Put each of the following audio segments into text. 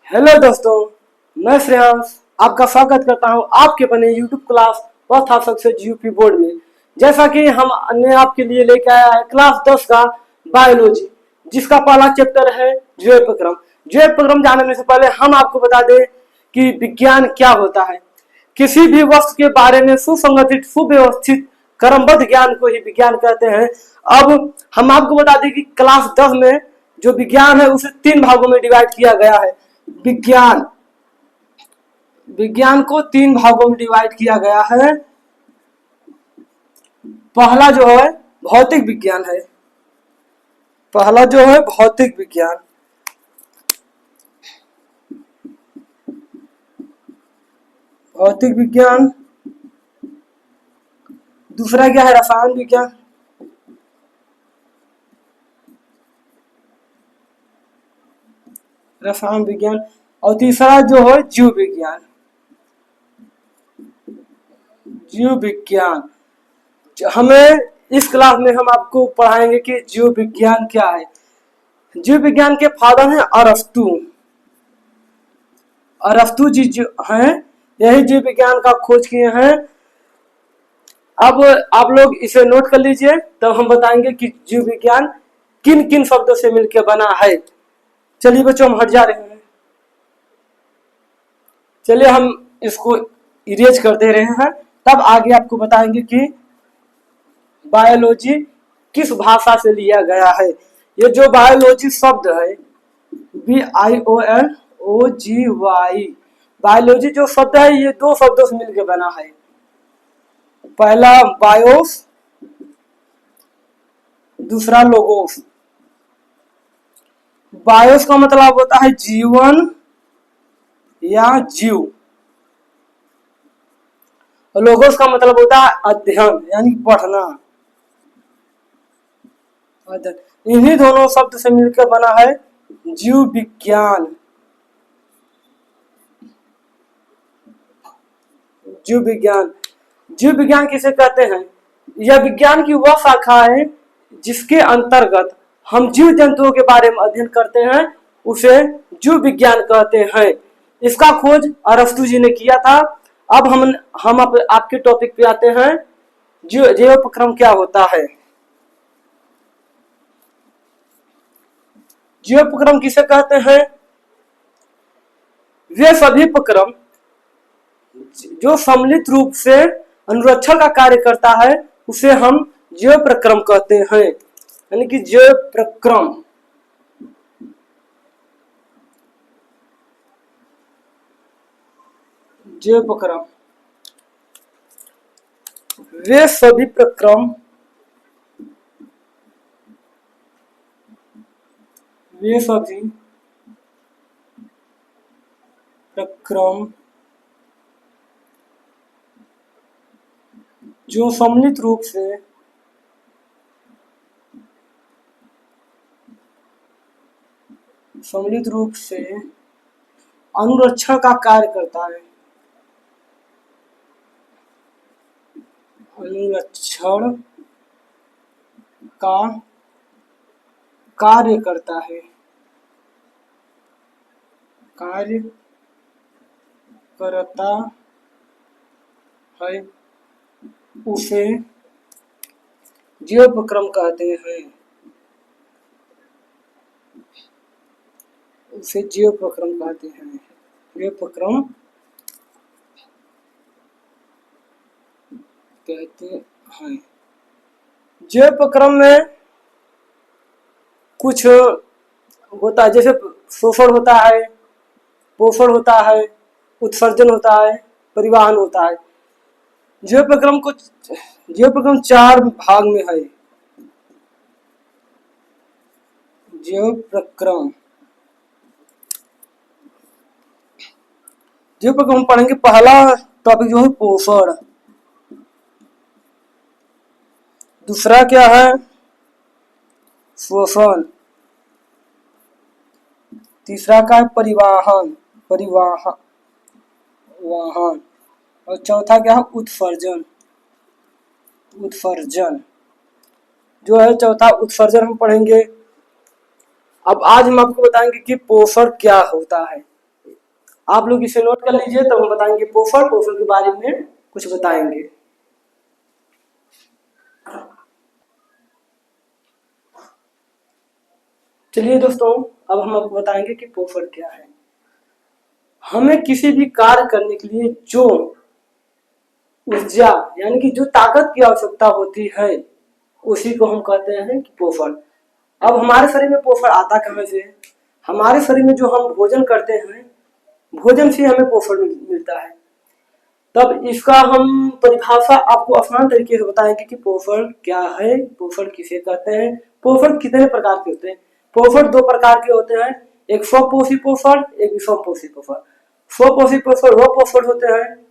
Hello दोस्तों, मैं श्रेयांश आपका स्वागत करता हूं आपके अपने YouTube class first success UP board में। जैसा कि हमने आपके लिए लेके आया है क्लास 10 का बायोलॉजी, जिसका पहला चैप्टर है जैव प्रक्रम। जैव प्रक्रम जानने से पहले हम आपको बता दें कि विज्ञान क्या होता है। किसी भी वस्तु के बारे में सुसंगठित सुव्यवस्थित क्रमबद्ध ज्ञान को ही विज्ञान कहते हैं। अब हम आपको बता दें कि क्लास 10 में जो विज्ञान है उसे 3 भागों में डिवाइड किया गया है। विज्ञान को 3 भागों में डिवाइड किया गया है। पहला जो है भौतिक विज्ञान है। भौतिक विज्ञान। दूसरा क्या है? रसायन विज्ञान। और तीसरा जो है जीव विज्ञान। हमें इस क्लास में हम आपको पढ़ाएंगे कि जीव विज्ञान क्या है। जीव विज्ञान के फादर हैं अरस्तु जी जो हैं, यही जीव विज्ञान का खोज किए हैं। अब आप लोग इसे नोट कर लीजिए, तब हम बताएंगे कि जीव विज्ञान किन किन शब्दों से मिलकर बना है। चलिए बच्चों, हम हट जा रहे हैं। चलिए हम इसको इरेज कर दे रहे हैं, तब आगे आपको बताएंगे कि बायोलॉजी किस भाषा से लिया गया है। ये जो बायोलॉजी शब्द है BIOLOGY, बायोलॉजी जो शब्द है ये 2 शब्दों से मिलकर बना है। पहला बायोस, दूसरा लोगोस। बायोस का मतलब होता है जीवन या जीव, और लोगोस का मतलब होता है अध्ययन यानी पढ़ना। इन्हीं दोनों शब्द से मिलकर बना है जीव विज्ञान। जीव विज्ञान किसे कहते हैं? यह विज्ञान की वह शाखा है जिसके अंतर्गत हम जीव जंतुओं के बारे में अध्ययन करते हैं, उसे जीव विज्ञान कहते हैं। इसका खोज अरस्तु जी ने किया था। अब हम आपके टॉपिक पे आते हैं, जैव प्रक्रम क्या होता है। जैव प्रक्रम किसे कहते हैं? वे सभी प्रक्रम जो सम्मिलित रूप से अनुरक्षण का कार्य करता है उसे हम जैव प्रक्रम कहते हैं। यानी कि जैव प्रक्रम वे सभी प्रक्रम जो सम्मिलित रूप से अनुरक्षण का कार्य करता है। अनुरक्षण का कार्य करता है। उसे जैव प्रक्रम कहते हैं। जैव प्रक्रम कहते हैं। जैव प्रक्रम में कुछ होता है, जैसे शोषण होता है, पोषण होता है, उत्सर्जन होता है, परिवहन होता है। जैव प्रक्रम 4 भाग में है। जैव प्रक्रम हम पढ़ेंगे। पहला टॉपिक जो है पोषण, दूसरा क्या है? शोषण, तीसरा का है परिवहन, और चौथा क्या है? उत्सर्जन जो है चौथा उत्सर्जन हम पढ़ेंगे। अब आज हम आपको बताएंगे कि पोषण क्या होता है। आप लोग इसे नोट कर लीजिए, तो हम बताएंगे पोषण के बारे में कुछ बताएंगे। चलिए दोस्तों, अब हम आपको बताएंगे कि पोषण क्या है। हमें किसी भी कार्य करने के लिए जो ऊर्जा यानी कि जो ताकत की आवश्यकता होती है, उसी को हम कहते हैं कि पोषण। अब हमारे शरीर में पोषण आता कहाँ से? हमारे शरीर में जो हम भोजन करते हैं, भोजन से हमें पोषण मिलता है। तब इसका हम परिभाषा आपको आसान तरीके से बताएंगे कि पोषण क्या है, पोषण किसे कहते हैं, पोषण कितने प्रकार के होते हैं। पोषण दो प्रकार के होते हैं, एक स्वपोषी पोषण, एक विषमपोषी पोषण। स्वपोषी पोषण वो पोषण होते हैं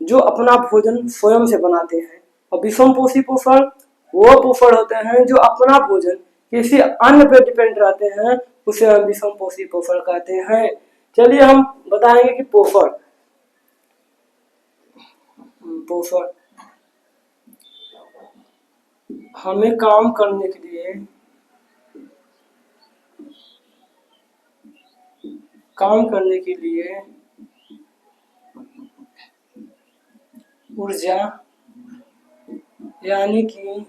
जो अपना भोजन स्वयं से बनाते हैं, और विषमपोषी पोषण वो पोषण होते हैं जो अपना भोजन किसी अन्य पर डिपेंड रहते हैं, उसे हम विषमपोषी पोषण कहते हैं। चलिए हम बताएंगे कि पोषण हमें काम करने के लिए ऊर्जा यानी कि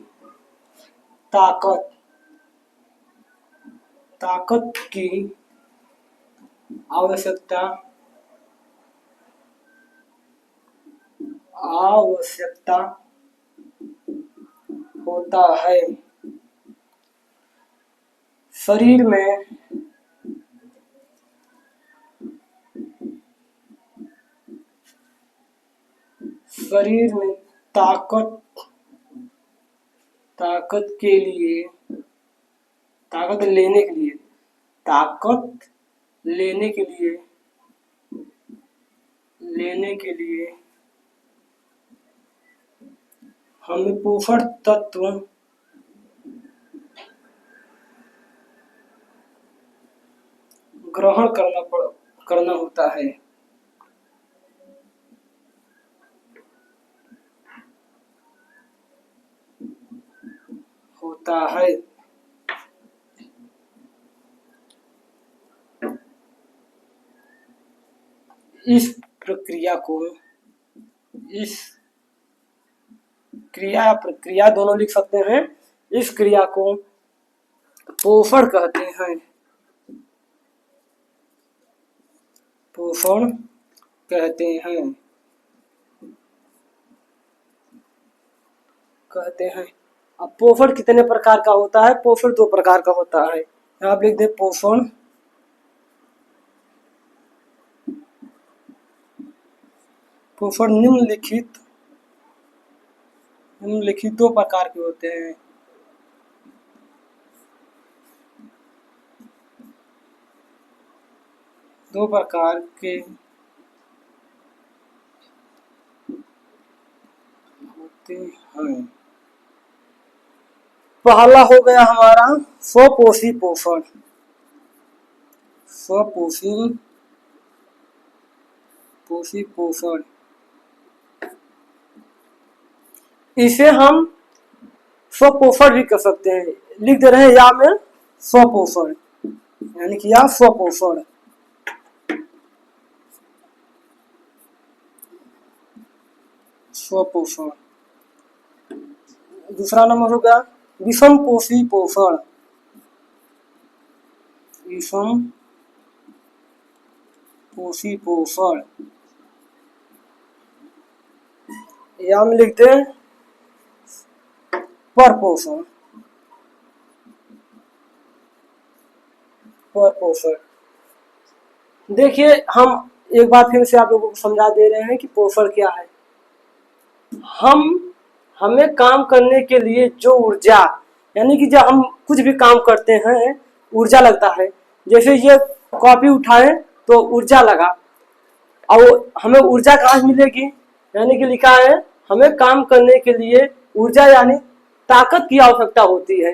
ताकत की आवश्यकता होता है। शरीर में ताकत लेने के लिए हमें पोषक तत्व ग्रहण करना होता है। इस प्रक्रिया दोनों लिख सकते हैं। इस क्रिया को पोषण कहते हैं। अब पोषण कितने प्रकार का होता है? पोषण दो प्रकार का होता है। यहाँ आप लिख दे पोषण निम्नलिखित दो प्रकार के होते हैं। पहला हो गया हमारा स्वपोषी पोषण। इसे हम स्वपोषण भी कर सकते हैं। लिख दे रहे हैं या में स्वपोषण, यानी कि या स्वपोषण। दूसरा नंबर हो गया विषमपोषी पोषण। या में लिखते हैं परपोषण। देखिए, हम एक बार फिर से आप लोगों को समझा दे रहे हैं कि पोषण क्या है। हमें काम करने के लिए जो ऊर्जा, यानी कि जब हम कुछ भी काम करते हैं ऊर्जा लगता है। जैसे ये कॉपी उठाएं तो ऊर्जा लगा, और हमें ऊर्जा कहाँ से मिलेगी? यानी कि लिखा है हमें काम करने के लिए ऊर्जा यानी ताकत की आवश्यकता होती है।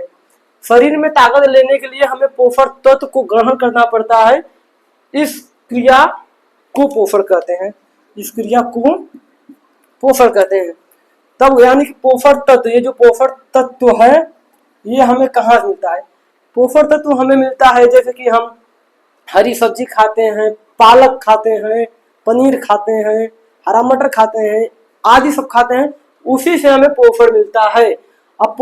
शरीर में ताकत लेने के लिए हमें पोषक तत्व को ग्रहण करना पड़ता है। इस क्रिया को पोषण कहते हैं। तब यानी कि पोषक तत्व, ये जो पोषक तत्व है ये हमें कहाँ मिलता है? पोषक तत्व हमें मिलता है जैसे कि हम हरी सब्जी खाते हैं, पालक खाते हैं, पनीर खाते हैं, हरा मटर खाते हैं, आदि सब खाते हैं, उसी से हमें पोषण मिलता है। अब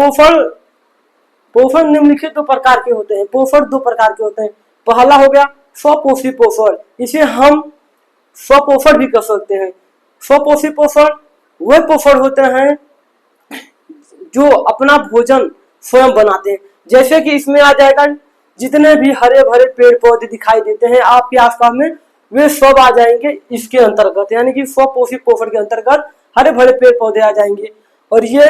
पोषण निम्नलिखित दो प्रकार के होते हैं। पोषण दो प्रकार के होते हैं। पहला हो गया स्वपोषी पोषण, इसे हम स्वपोषण भी कर सकते हैं। स्वपोषी पोषण वे पोषण होते हैं जो अपना भोजन स्वयं बनाते हैं। जैसे कि इसमें आ जाएगा जितने भी हरे भरे पेड़ पौधे दिखाई देते हैं आपके आसपास में, वे सब आ जाएंगे इसके अंतर्गत, यानी कि स्वपोषी पोषण के अंतर्गत हरे भरे पेड़ पौधे आ जाएंगे। और ये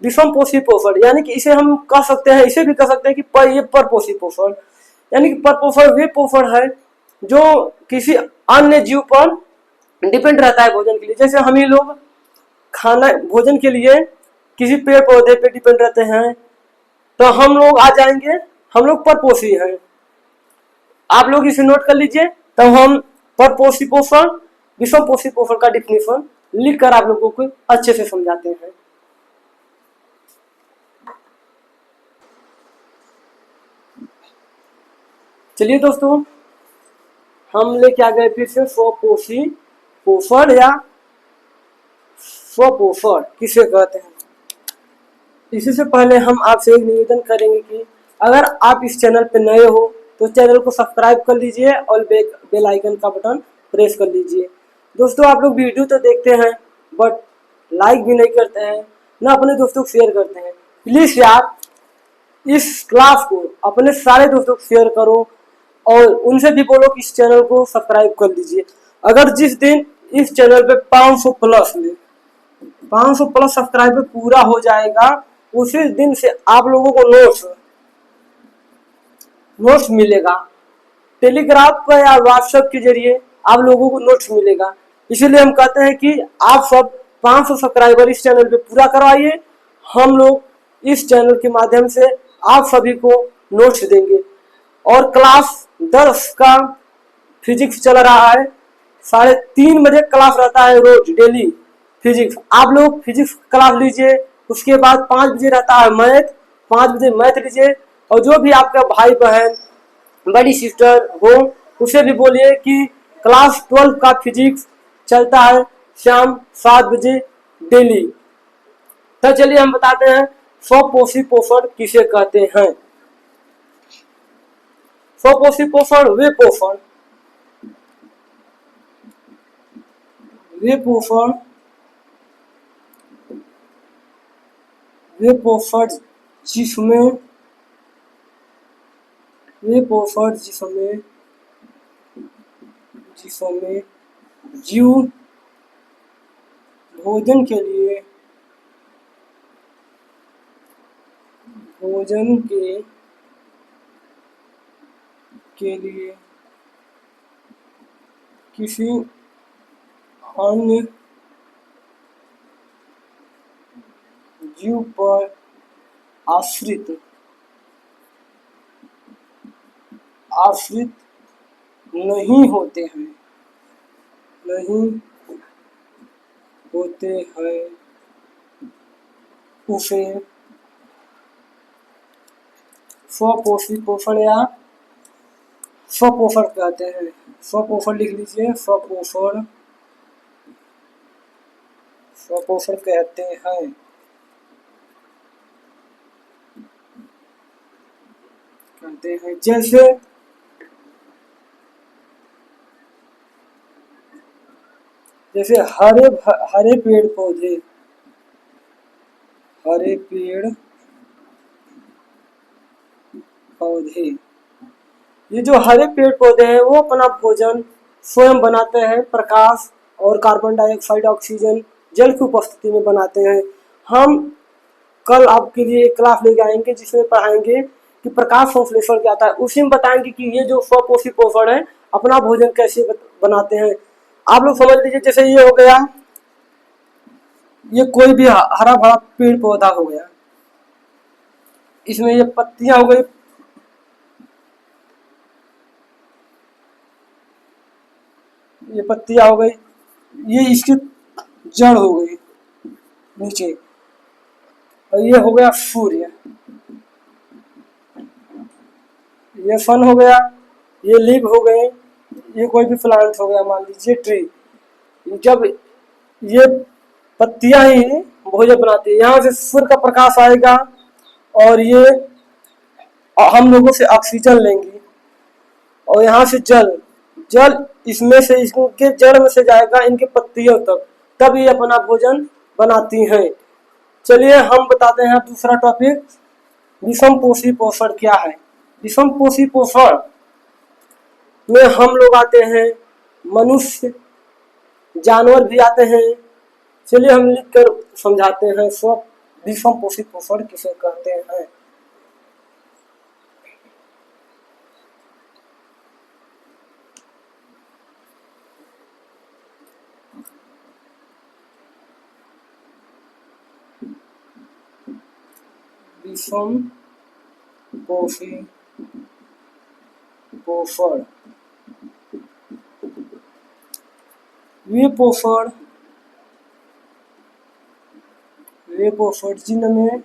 विषम पोषी पोषण, यानी कि इसे हम कह सकते हैं, इसे भी कह सकते हैं कि ये परपोषी पोषण, यानी कि परपोषण वे पोषण है जो किसी अन्य जीव पर डिपेंड रहता है भोजन के लिए। जैसे हम ही लोग खाना भोजन के लिए किसी पेड़ पौधे पे डिपेंड रहते हैं, तो हम लोग आ जाएंगे, हम लोग परपोषी हैं। आप लोग इसे नोट कर लीजिए, तब हम परपोषी पोषण विषम पोषी पोषण का डिफिनेशन लिखकर आप लोगों को अच्छे से समझाते हैं। चलिए दोस्तों, हम लेके आ गए फिर से स्वपोषी पोषण या स्वपोषण किसे कहते हैं। इसी से पहले हम आपसे एक निवेदन करेंगे कि अगर आप इस चैनल पर नए हो तो चैनल को सब्सक्राइब कर लीजिए और बेल आइकन का बटन प्रेस कर लीजिए। दोस्तों, आप लोग वीडियो तो देखते हैं बट लाइक भी नहीं करते हैं, ना अपने दोस्तों को शेयर करते हैं। प्लीज यार, इस क्लास को अपने सारे दोस्तों को शेयर करो और उनसे भी बोलो कि इस चैनल को सब्सक्राइब कर लीजिए। अगर जिस दिन इस चैनल पे 500 प्लस सब्सक्राइबर पूरा हो जाएगा, उसी दिन से आप लोगों को नोट्स मिलेगा। टेलीग्राम पर या व्हाट्सएप के जरिए आप लोगों को नोट्स मिलेगा। इसीलिए हम कहते हैं कि आप सब 500 सब्सक्राइबर इस चैनल पे पूरा करवाइए। हम लोग इस चैनल के माध्यम से आप सभी को नोट्स देंगे। और क्लास 10 का फिजिक्स चल रहा है, 3:30 बजे क्लास रहता है रोज डेली फिजिक्स। आप लोग फिजिक्स क्लास लीजिए। उसके बाद 5 बजे रहता है मैथ, 5 बजे मैथ लीजिए। और जो भी आपका भाई बहन बड़ी सिस्टर हो उसे भी बोलिए कि क्लास 12 का फिजिक्स चलता है शाम 7 बजे डेली। तो चलिए हम बताते हैं स्वपोषी पोषण किसे कहते हैं। स्वपोषी पोषण वे पोषण जिसमें जीव भोजन के लिए किसी अन्य जीव पर आश्रित नहीं होते हैं उसे स्वपोषी पोषण या स्वपोषण कहते हैं। स्वपोषण लिख लीजिए, स्वपोषण कहते हैं। जैसे हरे पेड़ पौधे, ये जो हरे पेड़ पौधे हैं वो अपना भोजन स्वयं बनाते हैं। प्रकाश और कार्बन डाइऑक्साइड, ऑक्सीजन जल की उपस्थिति में बनाते हैं। हम कल आपके लिए एक क्लास लेके आएंगे जिसमें पढ़ाएंगे कि प्रकाश संश्लेषण क्या होता है। उसी में बताएंगे कि ये जो स्वपोषी पोषण है अपना भोजन कैसे बनाते हैं। आप लोग समझ लीजिए, जैसे ये हो गया, ये कोई भी हरा भरा पेड़ पौधा हो गया, इसमें ये पत्तियां हो गई, ये पत्तियां हो गई, ये इसकी जड़ हो गई नीचे, और ये हो गया सूर्य, ये सन हो गया, ये लीव हो गए, ये कोई भी प्लांट हो गया, मान लीजिए ट्री, जब ये पत्तियां ही भोजन बनाती है, यहाँ से सूर्य का प्रकाश आएगा और ये हम लोगों से ऑक्सीजन लेंगी, और यहाँ से जल जल इसमें से, इसके जड़ में से जाएगा इनके पत्तियों तक, तब ये अपना भोजन बनाती हैं। चलिए हम बताते हैं दूसरा टॉपिक, विषम पोषी पोषण क्या है। विषम पोषी पोषण में हम लोग आते हैं, मनुष्य, जानवर भी आते हैं। चलिए हम लिख कर समझाते हैं सब विषम पोषी पोषण किसे कहते हैं। विषम पोषी पोषण, वे पोषण जिनमें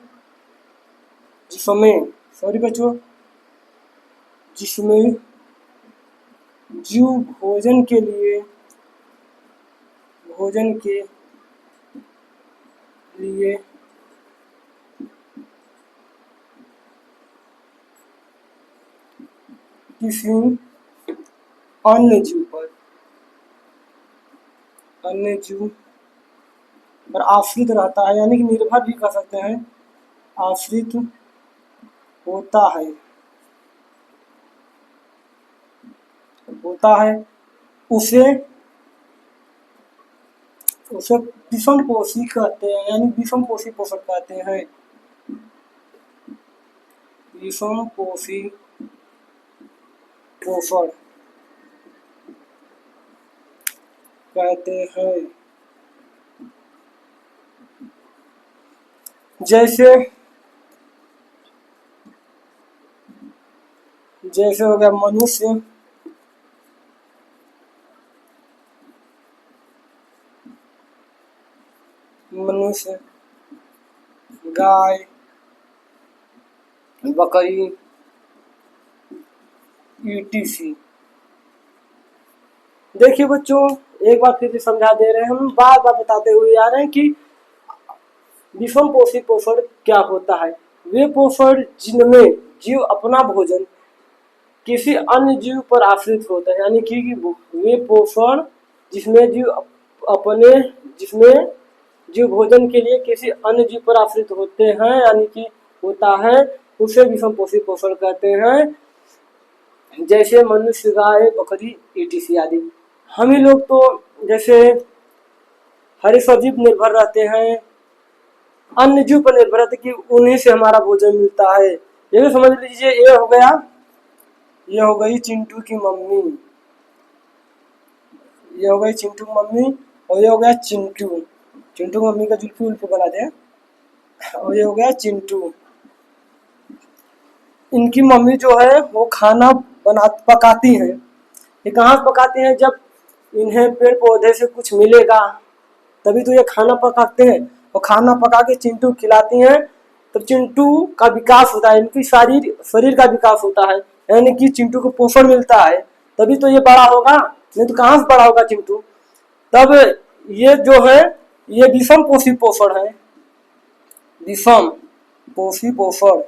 जिसमें सॉरी बच्चों जिसमें जीव भोजन के लिए किसी अन्य जीव पर आश्रित रहता है, यानी कि निर्भर भी कर सकते हैं, आश्रित होता है उसे विषम पोषी कहते हैं, यानी विषम पोषी पोषण कहते हैं। विषम पोषी पोषण कहते हैं। जैसे हो गया मनुष्य, गाय, बकरी, ETC। देखिए बच्चों, एक बार फिर से समझा दे रहे हैं, हम बार बार बताते हुए आ रहे हैं कि विषम पोषी पोषण क्या होता है। वे पोषण जिनमें जीव अपना भोजन किसी अन्य जीव पर आश्रित होता है, यानी कि वे पोषण जिसमें जीव भोजन के लिए किसी अन्य जीव पर आश्रित होते हैं, यानी कि होता है, उसे विषम पोषी पोषण कहते हैं। जैसे मनुष्य, गाय, बकरी, ETC आदि। हम ही लोग तो जैसे हरी सब्जी पर निर्भर रहते हैं, अन्य जीव पर निर्भर रहते कि उन्हीं से हमारा भोजन मिलता है। ये भी समझ लीजिए, ये हो गई चिंटू की मम्मी, ये हो गई चिंटू मम्मी, और ये हो गया चिंटू मम्मी का जुल्फी उल्फी बना दे, और ये हो गया चिंटू। इनकी मम्मी जो है वो खाना पकाती हैं। ये कहाँ पकाती हैं? जब इन्हें पेड़ पौधे से कुछ मिलेगा तभी तो ये खाना पकाते हैं, और खाना पका के चिंटू खिलाती हैं, तो चिंटू का विकास होता है, इनकी शरीर का विकास होता है, यानी कि चिंटू को पोषण मिलता है, तभी तो ये बड़ा होगा, नहीं तो कहाँ से बड़ा होगा चिंटू। तब ये जो है ये विषम पोषी पोषण है। विषम पोषी पोषण,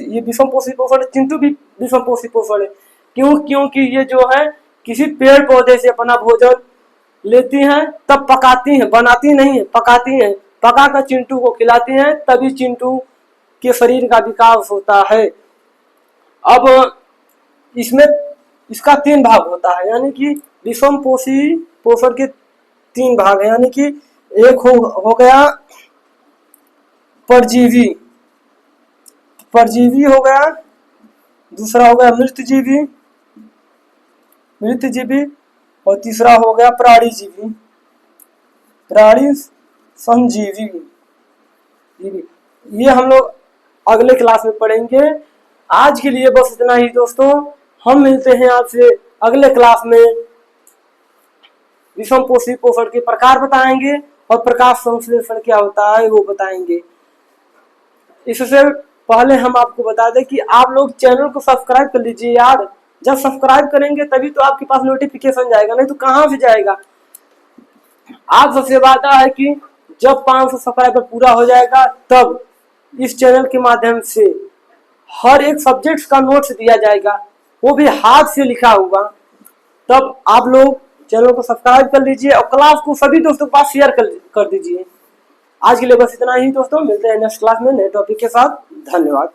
ये विषम पोषी पोषण, चिंटू भी विषम पोषी पोषण है। क्योंकि ये जो है किसी पेड़ पौधे से अपना भोजन लेती हैं, तब पकाती हैं, बनाती नहीं है, पकाती हैं, पका कर चिंटू को खिलाती हैं, तभी चिंटू के शरीर का विकास होता है। अब इसमें इसका 3 भाग होता है, यानी कि विषम पोषी पोषण के 3 भाग है, यानी कि एक हो गया परजीवी हो गया, दूसरा हो गया मृत जीवी, और तीसरा हो गया प्राणी संजीवी। ये हम लोग अगले क्लास में पढ़ेंगे। आज के लिए बस इतना ही दोस्तों, हम मिलते हैं आपसे अगले क्लास में। विषम पोषी पोषण के प्रकार बताएंगे और प्रकाश संश्लेषण क्या होता है वो बताएंगे। इससे पहले हम आपको बता दें कि आप लोग चैनल को सब्सक्राइब कर लीजिए यार, जब सब्सक्राइब करेंगे तभी तो आपके पास नोटिफिकेशन जाएगा, नहीं तो कहाँ से जाएगा। आप सबसे वादा है कि जब 500 सब्सक्राइबर पूरा हो जाएगा तब इस चैनल के माध्यम से हर एक सब्जेक्ट का नोट्स दिया जाएगा, वो भी हाथ से लिखा हुआ। तब आप लोग चैनल को सब्सक्राइब कर लीजिए और क्लास को सभी दोस्तों के पास शेयर कर दीजिए। आज के लिए बस इतना ही दोस्तों, मिलते हैं नेक्स्ट क्लास में नए टॉपिक के साथ। धन्यवाद।